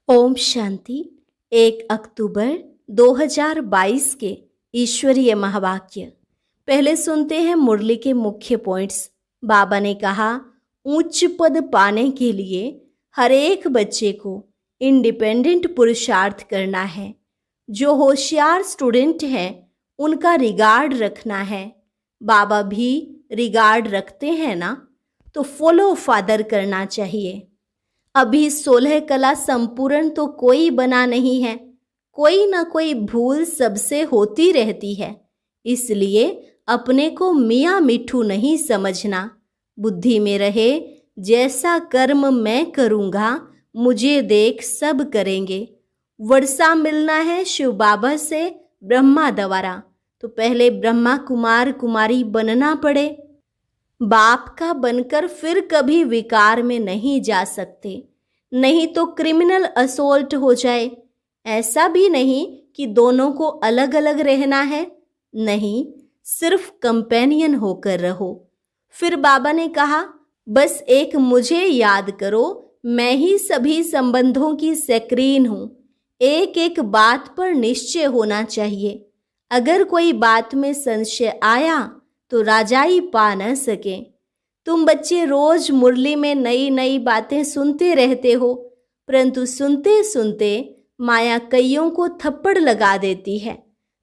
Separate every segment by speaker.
Speaker 1: ओम शांति। 1 अक्टूबर 2022 के ईश्वरीय महावाक्य। पहले सुनते हैं मुरली के मुख्य पॉइंट्स। बाबा ने कहा, उच्च पद पाने के लिए हर एक बच्चे को इंडिपेंडेंट पुरुषार्थ करना है। जो होशियार स्टूडेंट हैं उनका रिगार्ड रखना है। बाबा भी रिगार्ड रखते हैं ना, तो फॉलो फादर करना चाहिए। अभी 16 कला संपूर्ण तो कोई बना नहीं है, कोई ना कोई भूल सबसे होती रहती है। इसलिए अपने को मियाँ मिठू नहीं समझना। बुद्धि में रहे, जैसा कर्म मैं करूँगा मुझे देख सब करेंगे। वर्षा मिलना है शिव बाबा से ब्रह्मा द्वारा, तो पहले ब्रह्मा कुमार कुमारी बनना पड़े। बाप का बनकर फिर कभी विकार में नहीं जा सकते, नहीं तो क्रिमिनल असोल्ट हो जाए। ऐसा भी नहीं कि दोनों को अलग अलग रहना है, नहीं, सिर्फ कंपेनियन होकर रहो। फिर बाबा ने कहा, बस एक मुझे याद करो, मैं ही सभी संबंधों की स्क्रीन हूँ। एक एक बात पर निश्चय होना चाहिए। अगर कोई बात में संशय आया तो राजाई पा न सके। तुम बच्चे रोज मुरली में नई नई बातें सुनते रहते हो, परंतु सुनते सुनते माया कईयों को थप्पड़ लगा देती है।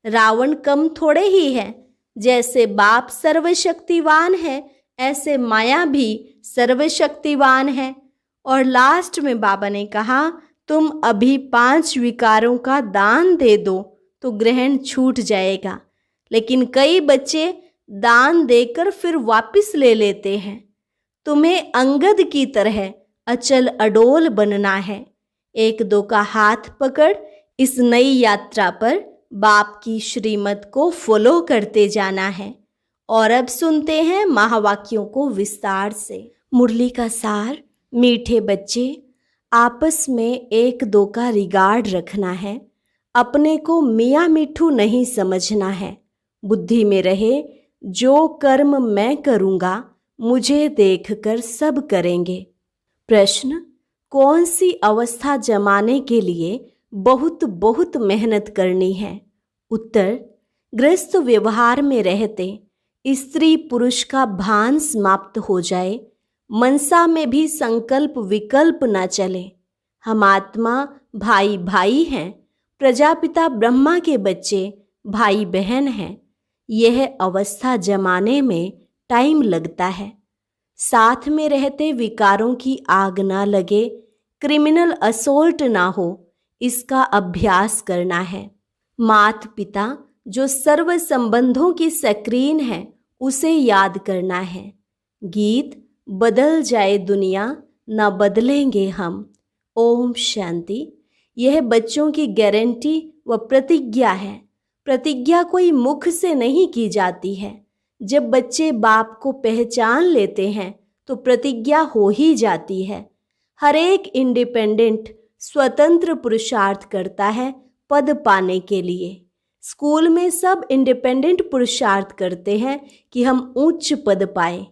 Speaker 1: रावण कम थोड़े ही है। जैसे बाप सर्वशक्तिवान है, ऐसे माया भी सर्वशक्तिवान है। और लास्ट में बाबा ने कहा, तुम अभी 5 विकारों का दान दे दो तो ग्रहण छूट जाएगा। लेकिन कई बच्चे दान देकर फिर वापस ले लेते हैं। तुम्हें अंगद की तरह अचल अडोल बनना है। 1-2 का हाथ पकड़ इस नई यात्रा पर बाप की श्रीमत को फॉलो करते जाना है। और अब सुनते हैं महावाक्यों को विस्तार से। मुरली का सार। मीठे बच्चे, आपस में 1-2 का रिगार्ड रखना है। अपने को मियाँ मिठू नहीं समझना है। बुद्धि में रहे, जो कर्म मैं करूँगा मुझे देखकर सब करेंगे। प्रश्न, कौन सी अवस्था जमाने के लिए बहुत बहुत मेहनत करनी है? उत्तर, गृहस्थ व्यवहार में रहते स्त्री पुरुष का भान समाप्त हो जाए, मनसा में भी संकल्प विकल्प न चले। हम आत्मा भाई भाई हैं, प्रजापिता ब्रह्मा के बच्चे भाई बहन हैं। यह अवस्था जमाने में टाइम लगता है। साथ में रहते विकारों की आग ना लगे, क्रिमिनल असोल्ट ना हो, इसका अभ्यास करना है। माता पिता जो सर्व संबंधों की स्क्रीन है उसे याद करना है। गीत, बदल जाए दुनिया ना बदलेंगे हम। ओम शांति। यह बच्चों की गारंटी व प्रतिज्ञा है। प्रतिज्ञा कोई मुख से नहीं की जाती है। जब बच्चे बाप को पहचान लेते हैं तो प्रतिज्ञा हो ही जाती है। हर एक इंडिपेंडेंट स्वतंत्र पुरुषार्थ करता है पद पाने के लिए। स्कूल में सब इंडिपेंडेंट पुरुषार्थ करते हैं कि हम उच्च पद पाए।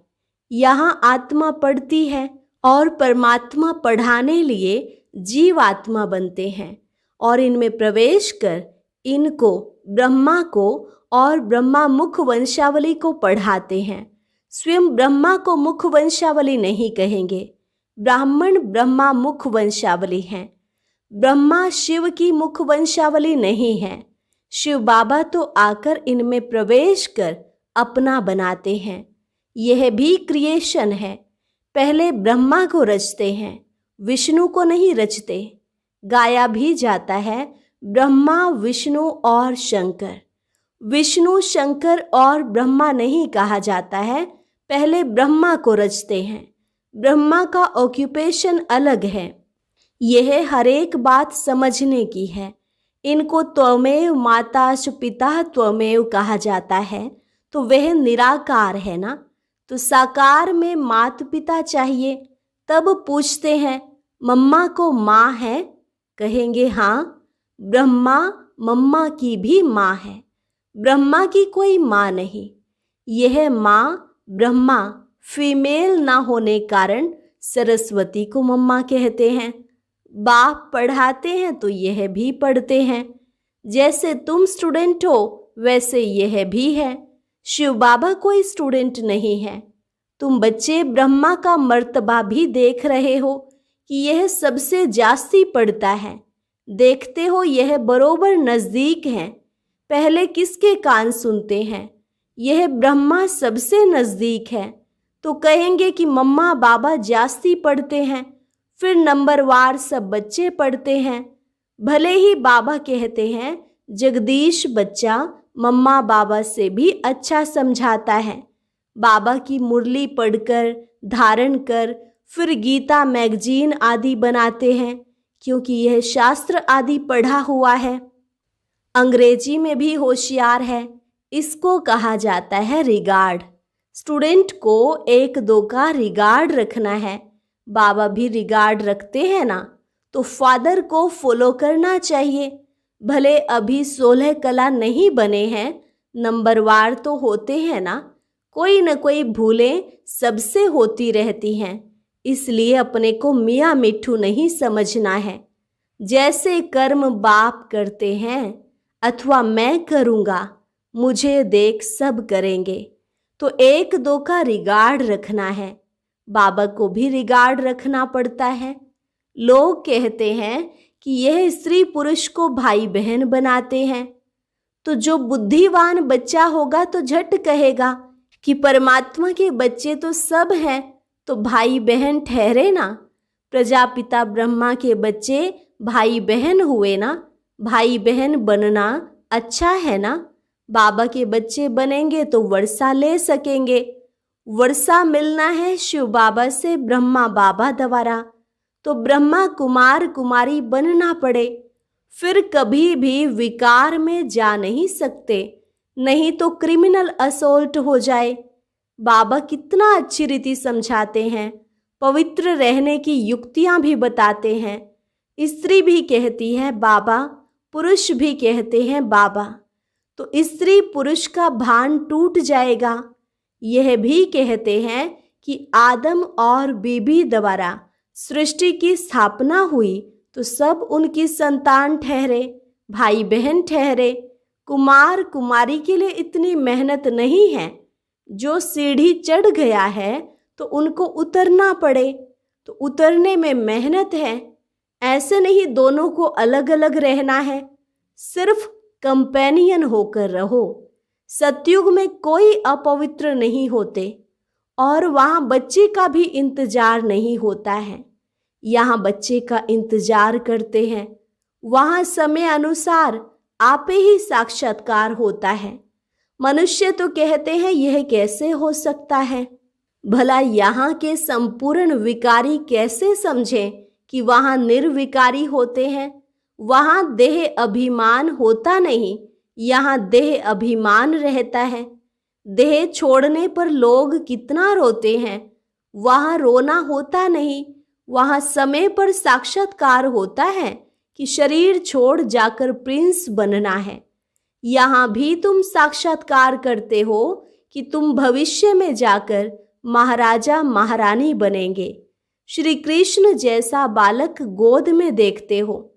Speaker 1: यहाँ आत्मा पढ़ती है और परमात्मा पढ़ाने लिए जीवात्मा बनते हैं और इनमें प्रवेश कर इनको ब्रह्मा को और ब्रह्मा मुख वंशावली को पढ़ाते हैं। स्वयं ब्रह्मा को मुख वंशावली नहीं कहेंगे, ब्राह्मण ब्रह्मा मुख वंशावली हैं। ब्रह्मा शिव की मुख वंशावली नहीं है। शिव बाबा तो आकर इनमें प्रवेश कर अपना बनाते हैं। यह भी क्रिएशन है। पहले ब्रह्मा को रचते हैं, विष्णु को नहीं रचते। गाया भी जाता है ब्रह्मा विष्णु और शंकर। विष्णु शंकर और ब्रह्मा नहीं कहा जाता है, पहले ब्रह्मा को रचते हैं। ब्रह्मा का ऑक्यूपेशन अलग है। यह हर एक बात समझने की है। इनको त्वमेव माताश्च पिता त्वमेव कहा जाता है, तो वह निराकार है ना। तो साकार में माता पिता चाहिए। तब पूछते हैं, मम्मा को माँ है? कहेंगे हाँ, ब्रह्मा मम्मा की भी माँ है। ब्रह्मा की कोई माँ नहीं। यह माँ ब्रह्मा फीमेल ना होने कारण सरस्वती को मम्मा कहते हैं। बाप पढ़ाते हैं तो यह भी पढ़ते हैं। जैसे तुम स्टूडेंट हो वैसे यह भी है। शिव बाबा कोई स्टूडेंट नहीं है। तुम बच्चे ब्रह्मा का मर्तबा भी देख रहे हो कि यह सबसे जास्ती पढ़ता है। देखते हो यह बरोबर नज़दीक है। पहले किसके कान सुनते हैं? यह ब्रह्मा सबसे नज़दीक है। तो कहेंगे कि मम्मा बाबा जास्ती पढ़ते हैं, फिर नंबरवार सब बच्चे पढ़ते हैं। भले ही बाबा कहते हैं जगदीश बच्चा मम्मा बाबा से भी अच्छा समझाता है। बाबा की मुरली पढ़कर धारण कर फिर गीता मैगजीन आदि बनाते हैं, क्योंकि यह शास्त्र आदि पढ़ा हुआ है। अंग्रेजी में भी होशियार है। इसको कहा जाता है रिगार्ड। स्टूडेंट को एक दो का रिगार्ड रखना है। बाबा भी रिगार्ड रखते हैं ना, तो फादर को फॉलो करना चाहिए। भले अभी 16 कला नहीं बने हैं, नंबरवार तो होते हैं ना। कोई न कोई भूलें सबसे होती रहती हैं, इसलिए अपने को मियाँ मिट्ठू नहीं समझना है। जैसे कर्म बाप करते हैं अथवा मैं करूँगा, मुझे देख सब करेंगे, तो एक दो का रिगार्ड रखना है। बाबा को भी रिगार्ड रखना पड़ता है। लोग कहते हैं कि यह स्त्री पुरुष को भाई बहन बनाते हैं, तो जो बुद्धिवान बच्चा होगा तो झट कहेगा कि परमात्मा के बच्चे तो सब हैं, तो भाई बहन ठहरे ना। प्रजापिता ब्रह्मा के बच्चे भाई बहन हुए ना। भाई बहन बनना अच्छा है ना। बाबा के बच्चे बनेंगे तो वर्षा ले सकेंगे। वर्षा मिलना है शिव बाबा से ब्रह्मा बाबा द्वारा, तो ब्रह्मा कुमार कुमारी बनना पड़े। फिर कभी भी विकार में जा नहीं सकते, नहीं तो क्रिमिनल असोल्ट हो जाए। बाबा कितना अच्छी रीति समझाते हैं। पवित्र रहने की युक्तियां भी बताते हैं। स्त्री भी कहती है बाबा, पुरुष भी कहते हैं बाबा, तो स्त्री पुरुष का भान टूट जाएगा। यह भी कहते हैं कि आदम और बीबी द्वारा सृष्टि की स्थापना हुई, तो सब उनकी संतान ठहरे, भाई बहन ठहरे। कुमार कुमारी के लिए इतनी मेहनत नहीं है। जो सीढ़ी चढ़ गया है तो उनको उतरना पड़े, तो उतरने में मेहनत है। ऐसे नहीं दोनों को अलग अलग रहना है, सिर्फ कंपेनियन होकर रहो। सतयुग में कोई अपवित्र नहीं होते और वहाँ बच्चे का भी इंतजार नहीं होता है। यहाँ बच्चे का इंतजार करते हैं। वहाँ समय अनुसार आपे ही साक्षात्कार होता है। मनुष्य तो कहते हैं यह कैसे हो सकता है। भला यहाँ के संपूर्ण विकारी कैसे समझें कि वहाँ निर्विकारी होते हैं। वहाँ देह अभिमान होता नहीं, यहाँ देह अभिमान रहता है। देह छोड़ने पर लोग कितना रोते हैं, वहाँ रोना होता नहीं। वहाँ समय पर साक्षात्कार होता है कि शरीर छोड़ जाकर प्रिंस बनना है। यहाँ भी तुम साक्षात्कार करते हो कि तुम भविष्य में जाकर महाराजा महारानी बनेंगे। श्री कृष्ण जैसा बालक गोद में देखते हो।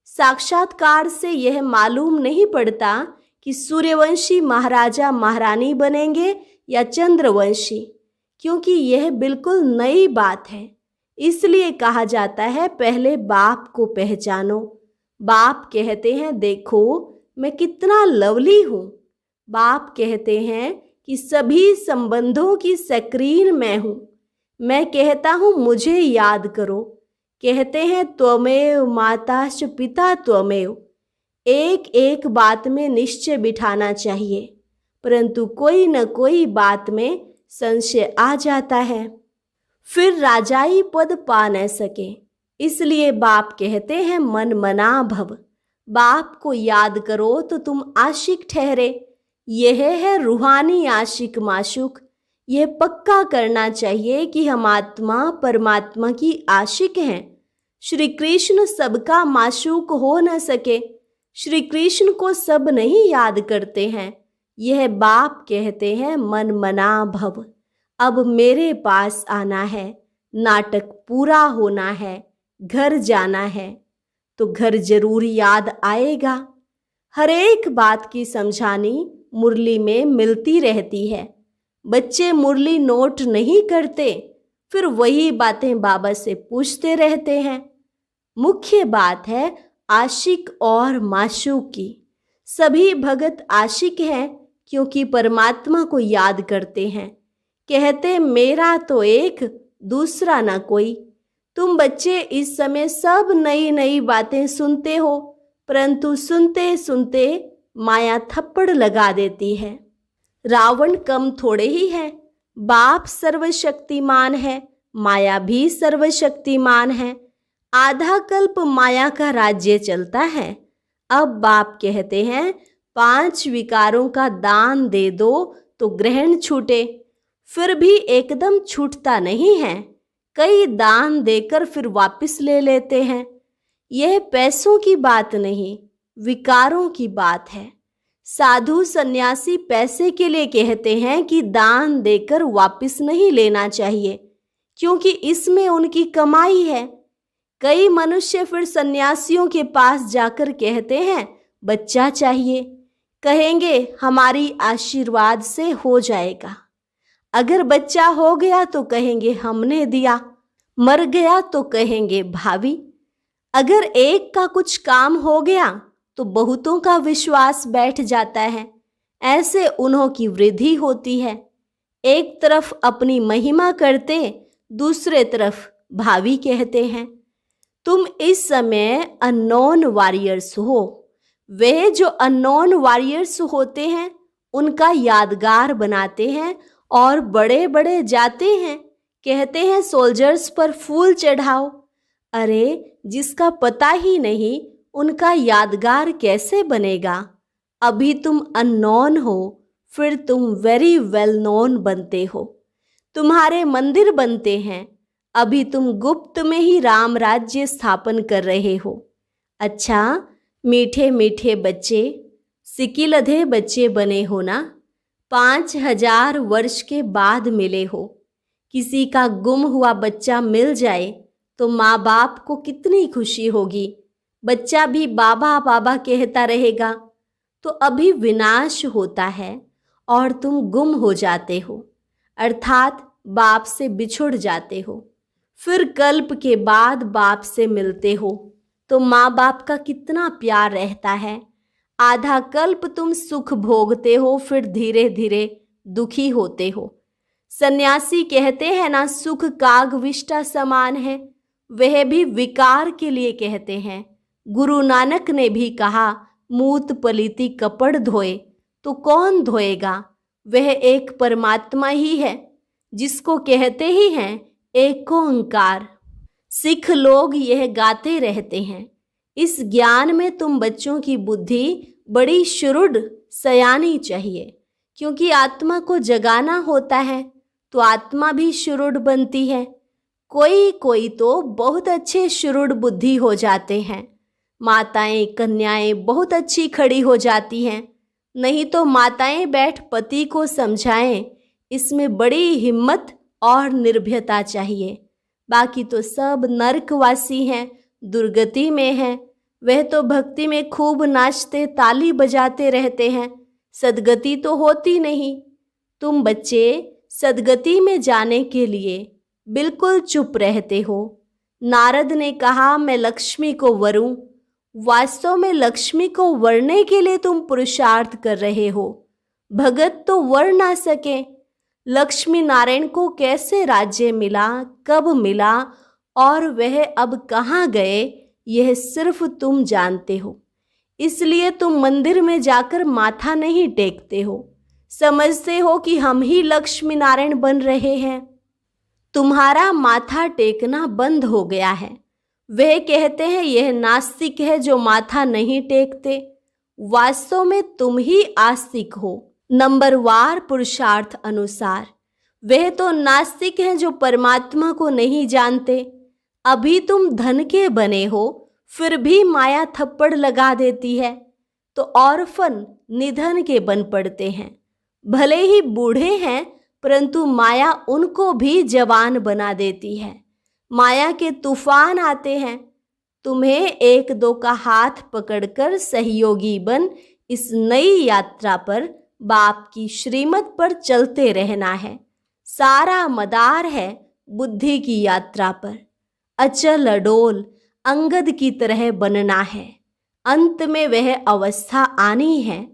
Speaker 1: साक्षात्कार से यह मालूम नहीं पड़ता कि सूर्यवंशी महाराजा महारानी बनेंगे या चंद्रवंशी, क्योंकि यह बिल्कुल नई बात है। इसलिए कहा जाता है पहले बाप को पहचानो। बाप कहते हैं देखो मैं कितना लवली हूँ। बाप कहते हैं कि सभी संबंधों की स्क्रीन मैं हूँ। मैं कहता हूँ मुझे याद करो। कहते हैं त्वमेव माताश्च पिता त्वमेव। एक एक बात में निश्चय बिठाना चाहिए, परंतु कोई न कोई बात में संशय आ जाता है, फिर राजाई पद पा न सके। इसलिए बाप कहते हैं मन मना भव। बाप को याद करो तो तुम आशिक ठहरे। यह है रूहानी आशिक माशूक। यह पक्का करना चाहिए कि हम आत्मा परमात्मा की आशिक हैं। श्री कृष्ण सबका माशूक हो न सके। श्री कृष्ण को सब नहीं याद करते हैं। यह बाप कहते हैं मन मना भव। अब मेरे पास आना है, नाटक पूरा होना है, घर जाना है तो घर जरूर याद आएगा। हर एक बात की समझानी मुरली में मिलती रहती है। बच्चे मुरली नोट नहीं करते, फिर वही बातें बाबा से पूछते रहते हैं। मुख्य बात है आशिक और माशूक की। सभी भगत आशिक हैं क्योंकि परमात्मा को याद करते हैं। कहते मेरा तो एक, दूसरा ना कोई। तुम बच्चे इस समय सब नई नई बातें सुनते हो, परंतु सुनते सुनते माया थप्पड़ लगा देती है। रावण कम थोड़े ही है। बाप सर्वशक्तिमान है, माया भी सर्वशक्तिमान है। आधा कल्प माया का राज्य चलता है। अब बाप कहते हैं 5 विकारों का दान दे दो तो ग्रहण छूटे। फिर भी एकदम छूटता नहीं है। कई दान देकर फिर वापस ले लेते हैं। यह पैसों की बात नहीं, विकारों की बात है। साधु सन्यासी पैसे के लिए कहते हैं कि दान देकर वापस नहीं लेना चाहिए, क्योंकि इसमें उनकी कमाई है। कई मनुष्य फिर सन्यासियों के पास जाकर कहते हैं बच्चा चाहिए। कहेंगे हमारी आशीर्वाद से हो जाएगा। अगर बच्चा हो गया तो कहेंगे हमने दिया, मर गया तो कहेंगे भावी। अगर एक का कुछ काम हो गया तो बहुतों का विश्वास बैठ जाता है। ऐसे उन्हों की वृद्धि होती है। एक तरफ अपनी महिमा करते, दूसरे तरफ भावी कहते हैं। तुम इस समय अननोन वॉरियर्स हो। वे जो अननोन वॉरियर्स होते हैं उनका यादगार बनाते हैं और बड़े बड़े जाते हैं, कहते हैं सोल्जर्स पर फूल चढ़ाओ। अरे जिसका पता ही नहीं उनका यादगार कैसे बनेगा। अभी तुम अननोन हो, फिर तुम वेरी वेल नोन बनते हो। तुम्हारे मंदिर बनते हैं। अभी तुम गुप्त में ही राम राज्य स्थापन कर रहे हो। अच्छा मीठे मीठे बच्चे, सिकिलधे बच्चे बने हो ना। 5000 वर्ष के बाद मिले हो। किसी का गुम हुआ बच्चा मिल जाए तो माँ बाप को कितनी खुशी होगी। बच्चा भी बाबा बाबा कहता रहेगा। तो अभी विनाश होता है और तुम गुम हो जाते हो, अर्थात बाप से बिछुड़ जाते हो। फिर कल्प के बाद बाप से मिलते हो तो माँ बाप का कितना प्यार रहता है। आधा कल्प तुम सुख भोगते हो, फिर धीरे धीरे दुखी होते हो। सन्यासी कहते हैं ना सुख कागविष्टा समान है, वह भी विकार के लिए कहते हैं। गुरु नानक ने भी कहा मूत पलीती कपड़ धोए, तो कौन धोएगा। वह एक परमात्मा ही है जिसको कहते ही हैं एक ओंकार। सिख लोग यह गाते रहते हैं। इस ज्ञान में तुम बच्चों की बुद्धि बड़ी शुरुड सयानी चाहिए, क्योंकि आत्मा को जगाना होता है तो आत्मा भी शुरुड बनती है। कोई कोई तो बहुत अच्छे शुरुड बुद्धि हो जाते हैं। माताएं कन्याएं बहुत अच्छी खड़ी हो जाती हैं। नहीं तो माताएं बैठ पति को समझाएं, इसमें बड़ी हिम्मत और निर्भयता चाहिए। बाकी तो सब नरकवासी हैं, दुर्गति में हैं। वह तो भक्ति में खूब नाचते ताली बजाते रहते हैं, सदगति तो होती नहीं। तुम बच्चे सदगति में जाने के लिए बिल्कुल चुप रहते हो। नारद ने कहा मैं लक्ष्मी को वरूं। वास्तव में लक्ष्मी को वरने के लिए तुम पुरुषार्थ कर रहे हो। भगत तो वर ना सके। लक्ष्मी नारायण को कैसे राज्य मिला, कब मिला और वह अब कहाँ गए, यह सिर्फ तुम जानते हो। इसलिए तुम मंदिर में जाकर माथा नहीं टेकते हो। समझते हो कि हम ही लक्ष्मी नारायण बन रहे हैं। तुम्हारा माथा टेकना बंद हो गया है। वह कहते हैं यह नास्तिक है जो माथा नहीं टेकते। वास्तव में तुम ही आस्तिक हो, नंबरवार पुरुषार्थ अनुसार। वह तो नास्तिक हैं जो परमात्मा को नहीं जानते। अभी तुम धन के बने हो, फिर भी माया थप्पड़ लगा देती है तो ऑर्फन निधन के बन पड़ते हैं। भले ही बूढ़े हैं, परंतु माया उनको भी जवान बना देती है। माया के तूफान आते हैं। तुम्हें एक दो का हाथ पकड़कर सहयोगी बन इस नई यात्रा पर बाप की श्रीमत पर चलते रहना है। सारा मदार है बुद्धि की यात्रा पर। अचल अडोल अंगद की तरह बनना है। अंत में वह अवस्था आनी है।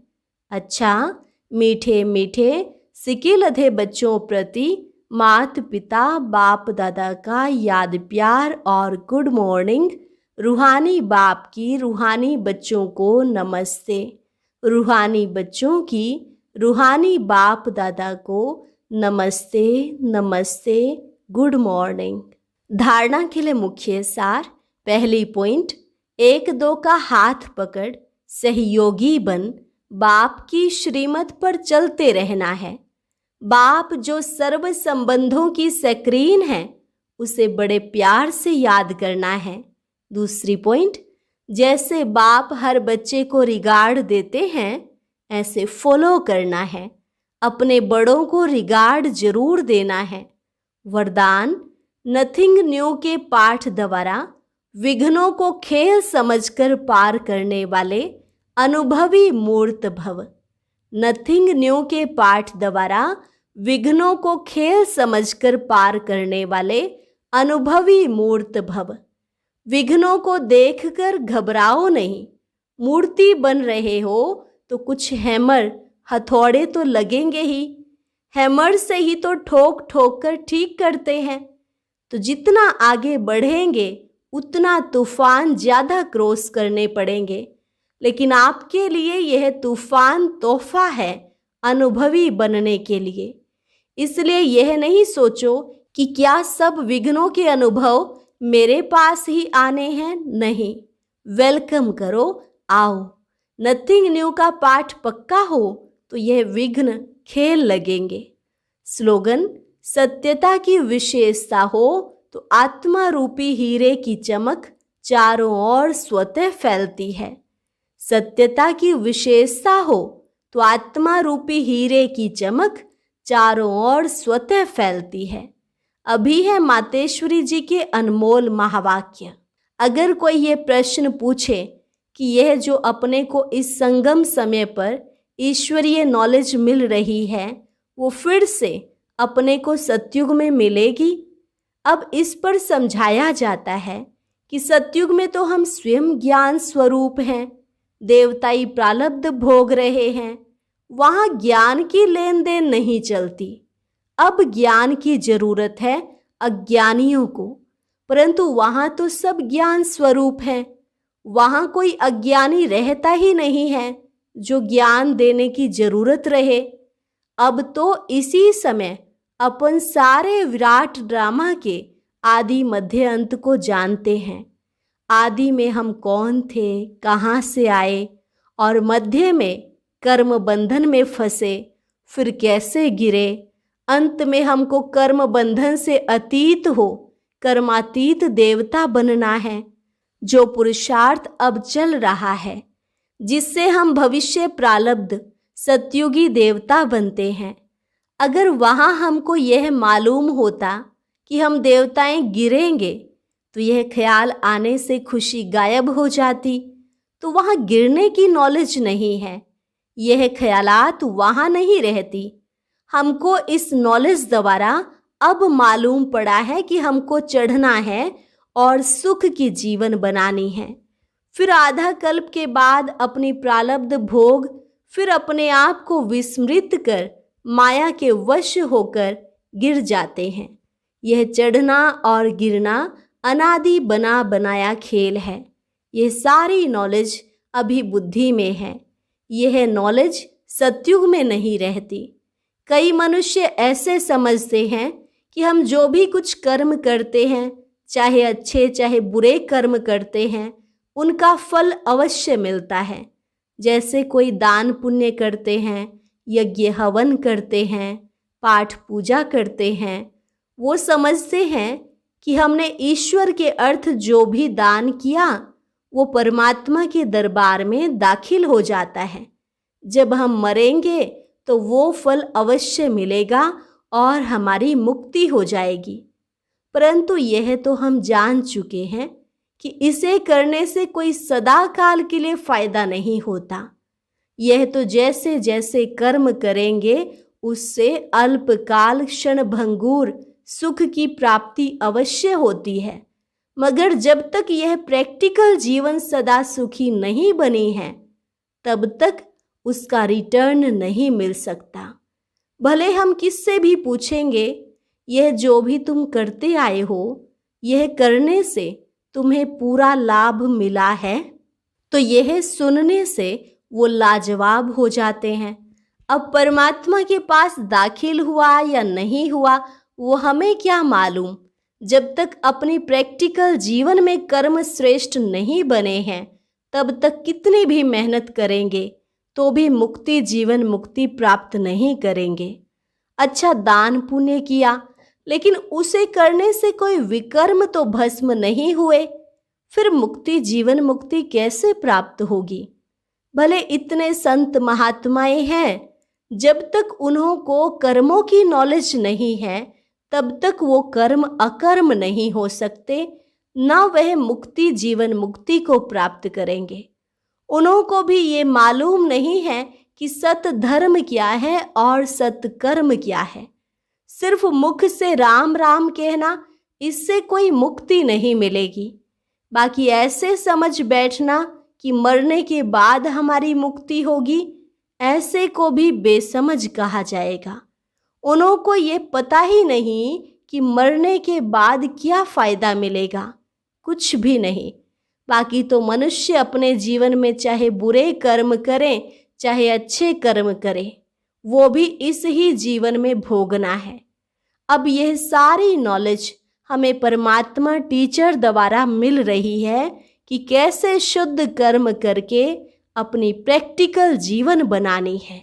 Speaker 1: अच्छा, मीठे मीठे सिकिलधे बच्चों प्रति माता पिता बाप दादा का याद प्यार और गुड मॉर्निंग। रूहानी बाप की रूहानी बच्चों को नमस्ते। रूहानी बच्चों की रूहानी बाप दादा को नमस्ते नमस्ते, गुड मॉर्निंग। धारणा के लिए मुख्य सार। पहली पॉइंट, एक दो का हाथ पकड़ सहयोगी बन बाप की श्रीमत पर चलते रहना है। बाप जो सर्व संबंधों की स्क्रीन है उसे बड़े प्यार से याद करना है। दूसरी पॉइंट, जैसे बाप हर बच्चे को रिगार्ड देते हैं ऐसे फॉलो करना है। अपने बड़ों को रिगार्ड जरूर देना है। वरदान, नथिंग न्यू के पाठ द्वारा विघ्नों को खेल समझकर पार करने वाले अनुभवी मूर्त भव। नथिंग न्यू के पाठ द्वारा विघ्नों को खेल समझकर पार करने वाले अनुभवी मूर्त भव। विघ्नों को देखकर घबराओ नहीं। मूर्ति बन रहे हो तो कुछ हैमर हथौड़े तो लगेंगे ही। हैमर से ही तो ठोक ठोक कर ठीक करते हैं। तो जितना आगे बढ़ेंगे उतना तूफान ज़्यादा क्रॉस करने पड़ेंगे। लेकिन आपके लिए यह तूफान तोहफा है अनुभवी बनने के लिए। इसलिए यह नहीं सोचो कि क्या सब विघ्नों के अनुभव मेरे पास ही आने हैं। नहीं, वेलकम करो, आओ। नथिंग न्यू का पाठ पक्का हो तो यह विघ्न खेल लगेंगे। स्लोगन, सत्यता की विशेषता हो तो आत्मा रूपी हीरे की चमक चारों ओर स्वतः फैलती है। सत्यता की विशेषता हो तो आत्मा रूपी हीरे की चमक चारों ओर स्वतः फैलती है। अभी है मातेश्वरी जी के अनमोल महावाक्य। अगर कोई ये प्रश्न पूछे कि यह जो अपने को इस संगम समय पर ईश्वरीय नॉलेज मिल रही है वो फिर से अपने को सतयुग में मिलेगी। अब इस पर समझाया जाता है कि सतयुग में तो हम स्वयं ज्ञान स्वरूप हैं, देवताई प्रारब्ध भोग रहे हैं, वहाँ ज्ञान की लेन देन नहीं चलती। अब ज्ञान की जरूरत है अज्ञानियों को, परंतु वहाँ तो सब ज्ञान स्वरूप हैं। वहाँ कोई अज्ञानी रहता ही नहीं है जो ज्ञान देने की जरूरत रहे। अब तो इसी समय अपन सारे विराट ड्रामा के आदि मध्य अंत को जानते हैं। आदि में हम कौन थे, कहाँ से आए, और मध्य में कर्म बंधन में फंसे, फिर कैसे गिरे। अंत में हमको कर्म बंधन से अतीत हो कर्मातीत देवता बनना है। जो पुरुषार्थ अब चल रहा है जिससे हम भविष्य प्रारब्ध सतयुगी देवता बनते हैं। अगर वहाँ हमको यह मालूम होता कि हम देवताएं गिरेंगे तो यह ख्याल आने से खुशी गायब हो जाती। तो वहाँ गिरने की नॉलेज नहीं है, यह ख्यालात वहाँ नहीं रहती। हमको इस नॉलेज द्वारा अब मालूम पड़ा है कि हमको चढ़ना है और सुख की जीवन बनानी है। फिर आधा कल्प के बाद अपनी प्रारब्ध भोग फिर अपने आप को विस्मृत कर माया के वश होकर गिर जाते हैं। यह चढ़ना और गिरना अनादि बना बनाया खेल है। यह सारी नॉलेज अभी बुद्धि में है, यह नॉलेज सतयुग में नहीं रहती। कई मनुष्य ऐसे समझते हैं कि हम जो भी कुछ कर्म करते हैं, चाहे अच्छे चाहे बुरे कर्म करते हैं, उनका फल अवश्य मिलता है। जैसे कोई दान पुण्य करते हैं, यज्ञ हवन करते हैं, पाठ पूजा करते हैं, वो समझते हैं कि हमने ईश्वर के अर्थ जो भी दान किया वो परमात्मा के दरबार में दाखिल हो जाता है। जब हम मरेंगे तो वो फल अवश्य मिलेगा और हमारी मुक्ति हो जाएगी। परंतु यह तो हम जान चुके हैं कि इसे करने से कोई सदा काल के लिए फायदा नहीं होता। यह तो जैसे जैसे कर्म करेंगे उससे अल्पकाल क्षणभंगुर सुख की प्राप्ति अवश्य होती है, मगर जब तक यह प्रैक्टिकल जीवन सदा सुखी नहीं बनी है तब तक उसका रिटर्न नहीं मिल सकता। भले हम किससे भी पूछेंगे, यह जो भी तुम करते आए हो, यह करने से तुम्हें पूरा लाभ मिला है, तो यह सुनने से वो लाजवाब हो जाते हैं। अब परमात्मा के पास दाखिल हुआ या नहीं हुआ वो हमें क्या मालूम। जब तक अपनी प्रैक्टिकल जीवन में कर्म श्रेष्ठ नहीं बने हैं तब तक कितनी भी मेहनत करेंगे तो भी मुक्ति जीवन मुक्ति प्राप्त नहीं करेंगे। अच्छा दान पुण्य किया, लेकिन उसे करने से कोई विकर्म तो भस्म नहीं हुए, फिर मुक्ति जीवन मुक्ति कैसे प्राप्त होगी। भले इतने संत महात्माएं हैं, जब तक उन्हों को कर्मों की नॉलेज नहीं है तब तक वो कर्म अकर्म नहीं हो सकते, न वह मुक्ति जीवन मुक्ति को प्राप्त करेंगे। उन्हों को भी ये मालूम नहीं है कि सत धर्म क्या है और सत कर्म क्या है। सिर्फ मुख से राम राम कहना, इससे कोई मुक्ति नहीं मिलेगी। बाकी ऐसे समझ बैठना कि मरने के बाद हमारी मुक्ति होगी, ऐसे को भी बेसमझ कहा जाएगा। उन्हों को ये पता ही नहीं कि मरने के बाद क्या फायदा मिलेगा, कुछ भी नहीं। बाकी तो मनुष्य अपने जीवन में चाहे बुरे कर्म करें चाहे अच्छे कर्म करें, वो भी इस ही जीवन में भोगना है। अब यह सारी नॉलेज हमें परमात्मा टीचर द्वारा मिल रही है कि कैसे शुद्ध कर्म करके अपनी प्रैक्टिकल जीवन बनानी है।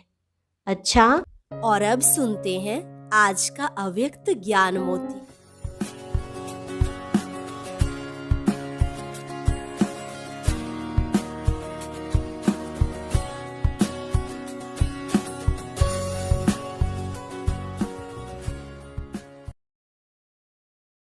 Speaker 1: अच्छा, और अब सुनते हैं आज का अव्यक्त ज्ञान मोती।